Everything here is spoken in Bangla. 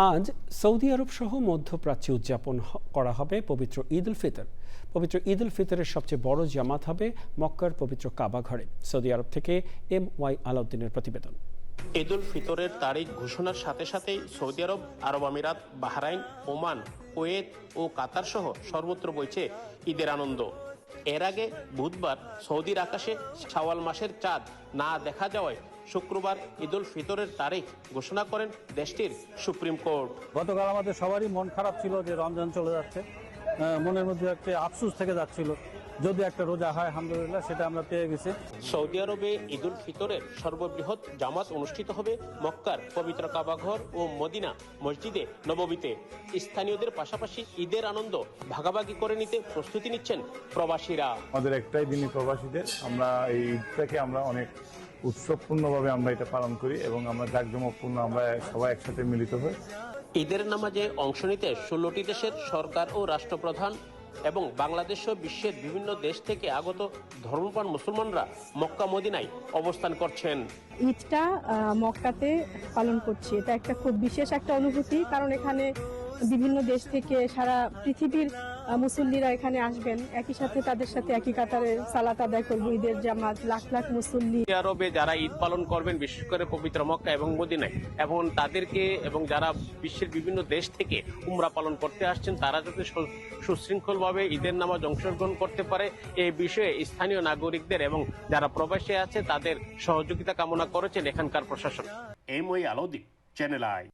আজ সৌদি আরব সহ মধ্যপ্রাচ্যে উদযাপন করা হবে পবিত্র ঈদ উল ফিতর। পবিত্র ঈদ উল ফিতরের সবচেয়ে বড় জামাত হবে মক্কার পবিত্র কাবা ঘরে। সৌদি আরব থেকে MY আলাউদ্দিনের প্রতিবেদন। ঈদ উল ফিতরের তারিখ ঘোষণার সাথে সাথেই সৌদি আরব, আরব আমিরাত, বাহরাইন, ওমান, কুয়েত ও কাতার সহ সর্বত্র বইছে ঈদের আনন্দ। এর আগে বুধবার সৌদির আকাশে শাওয়াল মাসের চাঁদ না দেখা যাওয়ায় শুক্রবার ঈদ উল ফিতরের তারিখ ঘোষণা করেন দেশটির সুপ্রিম কোর্ট। গতকাল আমাদের সবারই মন খারাপ ছিল যে রমজান চলে যাচ্ছে, মনের মধ্যে একটা আফসোস থেকে যাচ্ছিল। যদি একটা রোজা হয় আলহামদুলিল্লাহ, সেটা আমরা পেয়ে গেছি। সৌদি আরবে ঈদ উল ফিতরের সর্ববৃহৎ জামাত অনুষ্ঠিত হবে মক্কার পবিত্র কাবাঘর ও মদিনা মসজিদে নববীতে। স্থানীয়দের পাশাপাশি ঈদের আনন্দ ভাগাভাগি করে নিতে প্রস্তুতি নিচ্ছেন প্রবাসীরা। আমাদের একটাই দিনই প্রবাসীদের, আমরা এই ঈদটাকে আমরা অনেক উৎসবপূর্ণভাবে আমরা এটা পালন করি এবং আমরা জাঁকজমকপূর্ণ আমরা সবাই একসাথে মিলিত হই। ঈদের নামাজে অংশ নিতে 16টি দেশের সরকার ও রাষ্ট্রপ্রধান এবং বাংলাদেশ ও বিশ্বের বিভিন্ন দেশ থেকে আগত ধর্মপ্রাণ মুসলমানরা মক্কা মদিনায় অবস্থান করছেন। ঈদটা মক্কাতে পালন করছি, এটা একটা খুব বিশেষ একটা অনুভূতি, কারণ এখানে বিভিন্ন দেশ থেকে সারা পৃথিবীর মুসল্লিরা এখানে আসবেন, একই সাথে তাদের সাথে একই কাতারে সালাত আদায় করবো। ঈদের জামাত, লাখ লাখ মুসল্লি। আরবে যারা ঈদ পালন করবেন বিশেষ করে পবিত্র মক্কা এবং মদিনায়, এবং তাদেরকে এবং যারা বিশ্বের বিভিন্ন দেশ থেকে উমরা পালন করতে আসছেন তারা যাতে সুশৃঙ্খলভাবে ঈদের নামাজ অংশগ্রহণ করতে পারে এই বিষয়ে স্থানীয় নাগরিকদের এবং যারা প্রবাসী আছে তাদের সহযোগিতা কামনা করেছেন এখানকার প্রশাসন। MY Alauddin, channel I.